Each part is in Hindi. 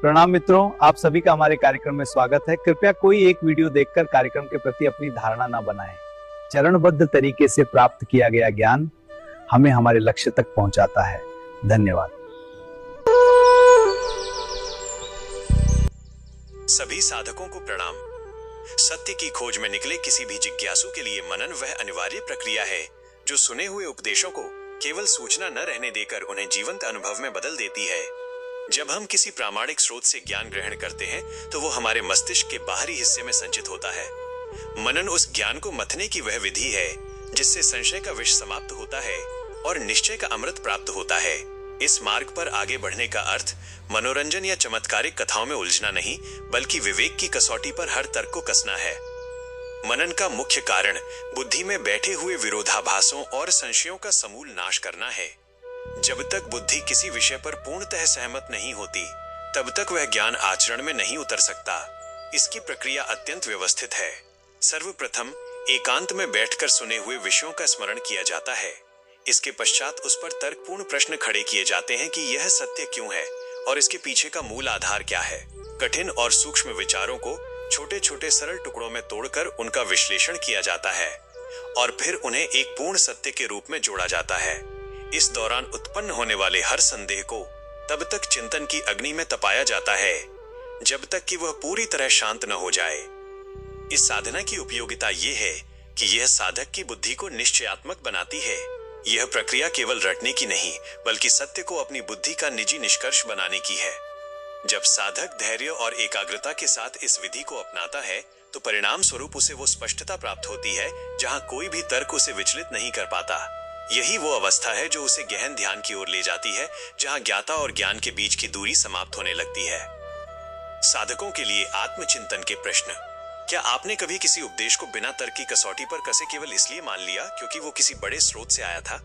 प्रणाम मित्रों, आप सभी का हमारे कार्यक्रम में स्वागत है। कृपया कोई एक वीडियो देखकर कार्यक्रम के प्रति अपनी धारणा न बनाएं। चरणबद्ध तरीके से प्राप्त किया गया ज्ञान हमें हमारे लक्ष्य तक पहुंचाता है। धन्यवाद। सभी साधकों को प्रणाम। सत्य की खोज में निकले किसी भी जिज्ञासु के लिए मनन वह अनिवार्य प्रक्रिया है जो सुने हुए उपदेशों को केवल सूचना न रहने देकर उन्हें जीवंत अनुभव में बदल देती है। जब हम किसी प्रामाणिक स्रोत से ज्ञान ग्रहण करते हैं तो वो हमारे मस्तिष्क के बाहरी हिस्से में संचित होता है। मनन उस ज्ञान को मथने की वह विधि है जिससे संशय का विष समाप्त होता है और निश्चय का अमृत प्राप्त होता है। इस मार्ग पर आगे बढ़ने का अर्थ मनोरंजन या चमत्कारिक कथाओं में उलझना नहीं, बल्कि विवेक की कसौटी पर हर तर्क को कसना है। मनन का मुख्य कारण बुद्धि में बैठे हुए विरोधाभासों और संशयों का समूल नाश करना है। जब तक बुद्धि किसी विषय पर पूर्णतः सहमत नहीं होती, तब तक वह ज्ञान आचरण में नहीं उतर सकता। इसकी प्रक्रिया अत्यंत व्यवस्थित है। सर्वप्रथम एकांत में बैठकर सुने हुए विषयों का स्मरण किया जाता है। इसके पश्चात उस पर तर्कपूर्ण प्रश्न खड़े किए जाते हैं कि यह सत्य क्यों है और इसके पीछे का मूल आधार क्या है। कठिन और सूक्ष्म विचारों को छोटे छोटे सरल टुकड़ों में तोड़कर उनका विश्लेषण किया जाता है और फिर उन्हें एक पूर्ण सत्य के रूप में जोड़ा जाता है। इस दौरान उत्पन्न होने वाले हर संदेह को तब तक चिंतन की अग्नि में तपाया जाता है जब तक कि वह पूरी तरह शांत न हो जाए। इस साधना की उपयोगिता यह है कि यह साधक की बुद्धि को निश्चयात्मक बनाती है। यह प्रक्रिया केवल रटने की नहीं, बल्कि सत्य को अपनी बुद्धि का निजी निष्कर्ष बनाने की है। जब साधक धैर्य और एकाग्रता के साथ इस विधि को अपनाता है तो परिणाम स्वरूप उसे वो स्पष्टता प्राप्त होती है जहां कोई भी तर्क उसे विचलित नहीं कर पाता। यही वो अवस्था है जो उसे गहन ध्यान की ओर ले जाती है, जहां ज्ञाता और ज्ञान के बीच की दूरी समाप्त होने लगती है। साधकों के लिए आत्मचिंतन के प्रश्न। क्या आपने कभी किसी उपदेश को बिना तर्क की कसौटी पर कसे केवल इसलिए मान लिया क्योंकि वो किसी बड़े स्रोत से आया था?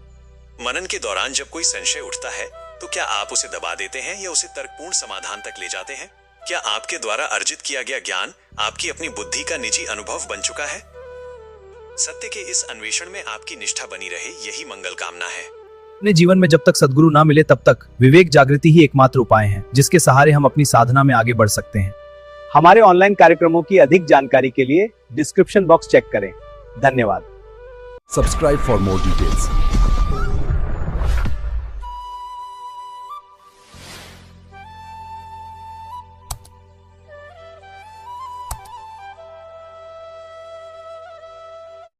मनन के दौरान जब कोई संशय उठता है तो क्या आप उसे दबा देते हैं या उसे तर्कपूर्ण समाधान तक ले जाते हैं? क्या आपके द्वारा अर्जित किया गया ज्ञान आपकी अपनी बुद्धि का निजी अनुभव बन चुका है? सत्य के इस अन्वेषण में आपकी निष्ठा बनी रहे, यही मंगल कामना है। अपने जीवन में जब तक सद्गुरु ना मिले तब तक विवेक जागृति ही एकमात्र उपाय है जिसके सहारे हम अपनी साधना में आगे बढ़ सकते हैं। हमारे ऑनलाइन कार्यक्रमों की अधिक जानकारी के लिए डिस्क्रिप्शन बॉक्स चेक करें। धन्यवाद। Subscribe for more details.